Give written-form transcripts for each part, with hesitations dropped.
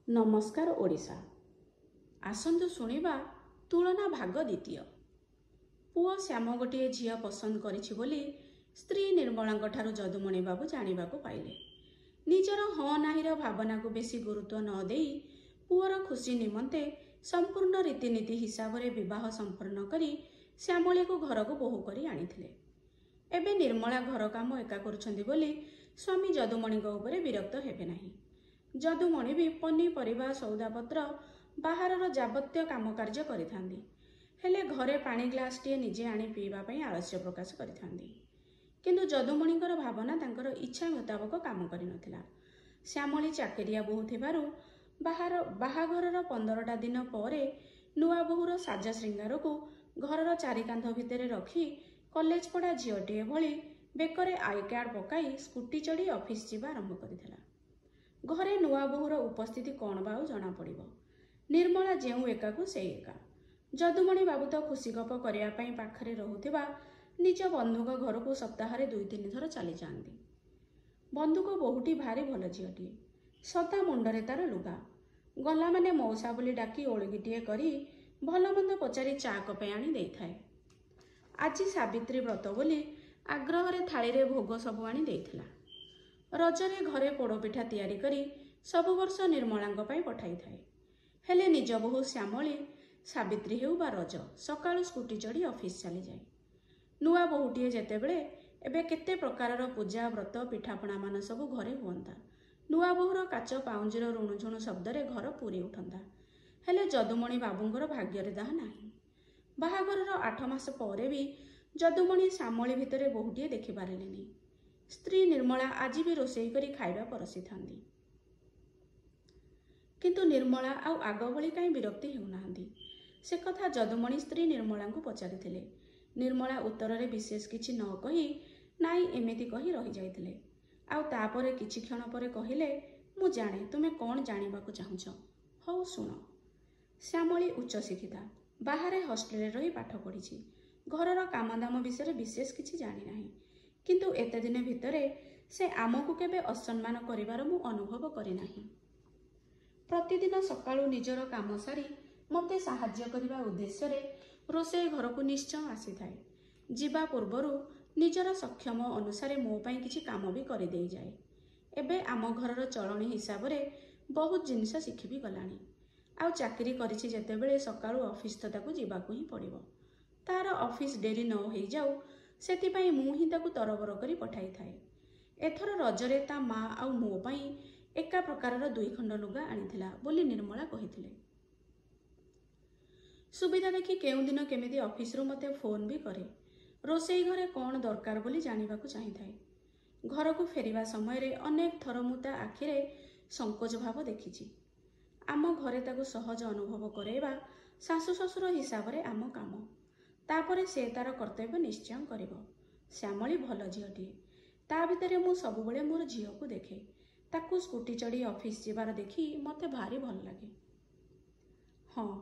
नमस्कार ओडिशा। आसंतु शुणिबा तुलना भाग द्वितीय। पुओ श्याम गोटे झील पसंद करिछि बोली स्त्री निर्मला ठारू जदुमणि बाबू जानिबाकु पाइले। निजर हाँ नाहीर भावना को बेसी गुरुत्व न देई पुओर खुशी निमंते संपूर्ण रीतिनीति हिसाब रे विवाह संपन्न करी श्यामली को घर को बोहू करी आनिथिले। एबे निर्मला घर काम एका करुछंदी बोली स्वामी जदुमणि उपरे विरक्त हेबे नाही। जदुमणि भी पनीपरिबा सौदापत्र बाहरर जाबत्य काम कार्य करिथांदी, हेले घरे पानी ग्लास टे निजे आनी पीवा पई आलस्य प्रकाश करिथांदी। किंतु जदुमणिकर भावना तांकर इच्छा मुताबक काम करि नथिला। श्यामली चाकरिया बोहू थिबारु बाहाघरर 15टा दिन परे नुआ बोहूर साज श्रृंगार को घरर चारिकांध भिତରେ रखी कॉलेज पढ़ा झीलटे भली बेकरे आई कार्ड पकाई स्कूटी चढ़ी ऑफिस जीवा आरंभ करिथिला। घरे नुआ बोहूर उपस्थिति कौन बा जना पड़िबो। निर्मला जेउ एका को से एका। जदुमणि बाबू तो खुशी गप करिया पई पाखरे रहुथिबा निज बंधुक घर को सप्ताह 2-3 थर चली जाती। बंधुक बहुटी भारी भल झीलटीए, सदा मुंडरे तार लुगा, गला माने मौसा बोली डाकी ओळगीटीए करी भल मंद पचारि चा कपे आनी देई थाए। आज सावित्री व्रत बोली आग्रह थाली रे भोग सबु आनी देइथिला। रजरे घरे पोड़पिठा तैयारी करी सबु वर्ष निर्मला पई पठाई थाए। हेले निज बोहू श्यामली सावित्री हेउ बा रज सकाळु स्कूटी चढ़ी ऑफिस चली जाए। नुआ बोहूटीए जेतेबेले एबे केते प्रकारर पूजा व्रत पिठापणा मान सबु घरे हुअंता। नुआ बोहूर काच पाउंजीर रुणुझुणु शब्दरे घर पूरी उठंता। हेले जदुमणि बाबूंकर भाग्ୟରେ दाह नाही। बाहाघरर 8 मास परे भी जदुमणि श्यामली भितरे बोहूटीए देखि पारिलेनी। स्त्री निर्मला आज भी रोषेई करी खाइबा परसी थांदी, किंतु निर्मला आउ आग भली काई विरक्ति हेउनाहांती। से कथा जदुमणि स्त्री निर्मला को पचारिथिले। निर्मला उत्तर रे विशेष किछि न कही नाई एमिति कही रही जाइथिले। आउ तापरे किछि क्षण परे कहिले, मु जाने तुमे कोन जानिबाकु चाहुछ, हौ सुन। श्यामली उच्च शिक्षिता, बाहरे हॉस्टेल रही पाठ पढ़ी, घरर कामदाम विषय विशेष किछि जानि नाही, किंतु एते दिन भितरे से आमको केबे असम्मान करिवार मु अनुभव करि नाही। प्रतिदिन सकाळु निजर काम सारी मते साहाय्य करिवा उद्देश्य रे रोषेई घर को निश्चय आसी थाए। जीवा पूर्वरु निजर सक्षम अनुसार मो पई किछि काम भी करि देई जाए। एबे आम घरर चलणी हिसाब रे बहुत जिनिस शिखि भी गलानी। आउ चाकरी करिछि जेतेबेले सकाळु ऑफिस ताकू जीवाकू ही पड़िबो। तार ऑफिस डेरी न होई जाऊ सेतिपाई मु ही ताकू तरबर करी पठाई थाए। एथर रजरे ता माँ आउ मो पई एका प्रकारर 2 खंड लुगा आनिथिला बोली निर्मला कहिथिले। सुविधा देखि केउ दिन केमिति ऑफिस रु मते फोन भी करे। रोषेई घरे कौन दरकार बोली जानिबाकू चाहि थाए। घर को फेरिबा समय रे अनेक थर मु ता आखिरे संकोच भाव देखिछि। आम घरे ताकू सहज अनुभव करेबा सासु ससुर हिसाब रे आम काम, तापरे से तार कर्तव्य निश्चय करिबो। श्यामली भल झीलटीए, ता भितरे मु सबुबेले मोर झील को देखे। ताकू स्कूटी चढ़ी ऑफिस जीवार देखी मते भारी भल लागे। हाँ,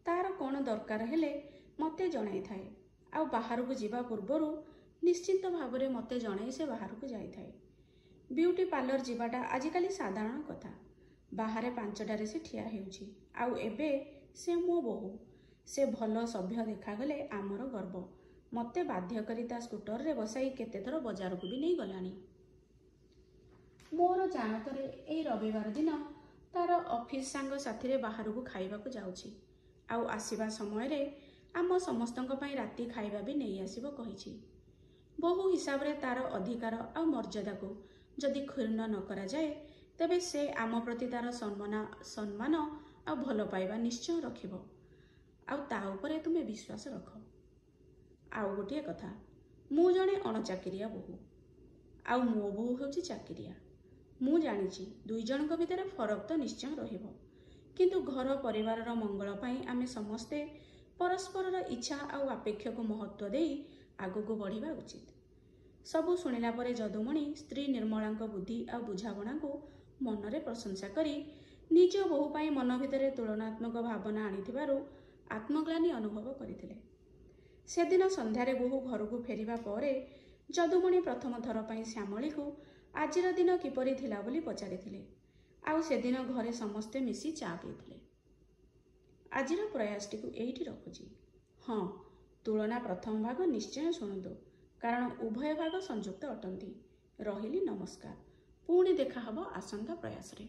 तार कौन दरकार हेले मते जणाई थाए। आउ बाहर को जीवा पूर्वरु निश्चिंत भावरे मते जणाई से बाहर को जाई थाए। ब्यूटी पार्लर जीवाटा आजिकाली साधारण कथा। बाहरे 5टारे से ठिया हेउछि। आउ एबे से मो बोहू, से भल सभ्य देखागले आमर गर्व। मते बाध्य करी ता स्कूटर रे बसाई केते थर बाजार को भी नहीं गलानी। मोर जानतरे एई रविवार दिन तार ऑफिस सांग साथी रे बाहर को खाइबा को जाउछि। आउ आसीबा समय रे आम समस्तंक पई राति खाइबा भी नहीं आसीबो कहिछि। बहु हिसाब रे तार अधिकार आउ मर्यादा को जदि क्षुण्ण न करा जाए तेबे से आम प्रति तार सम्मान आउ भल पाइबा निश्चय रखिबो। आउ ता उपरे तुमे विश्वास रख। आउ गोटे कथा, मु जणे अणचाकिरिया बोहू, आउ मो बोहू हेउछि चाकिरिया। मु जानिछि 2 जनक भितर फरक तो निश्चय रहिबो, किंतु घर परिवारर मंगल पई आमे समस्ते परस्परर इच्छा आउ अपेक्षा को महत्व देई आगको बढ़िबा उचित। सबु शुणिला परे जदुमणि स्त्री निर्मला बुद्धि आउ बुझाबणा को मनरे प्रशंसा करी निज बोहू पई मन भितरे तुलनात्मक भावना आनिथिबारु आत्मग्लानि अनुभव करिथिले। सेदिन संध्यारे बोहू घर को फेरिबा परे जदुमणि प्रथम थर पई श्यामली को आजिर दिन किपरि थिला बोली पचारिथिले। ଆଉ ସେଦିନ ଘରେ ସମସ୍ତେ ମିଶି ଚା ପିଇଥିଲେ। ଆଜିର ପ୍ରୟାସଟିକୁ ଏଇଠି ରଖୁଛି। ହଁ, ତୁଳନା ପ୍ରଥମ ଭାଗ ନିଶ୍ଚୟ ଶୁଣନ୍ତୁ, କାରଣ ଉଭୟ ଭାଗ ସଂଯୁକ୍ତ ଅଟନ୍ତି। ରହିଲି, ନମସ୍କାର। ପୁଣି ଦେଖା ହେବ ଆସନ୍ତା ପ୍ରୟାସରେ।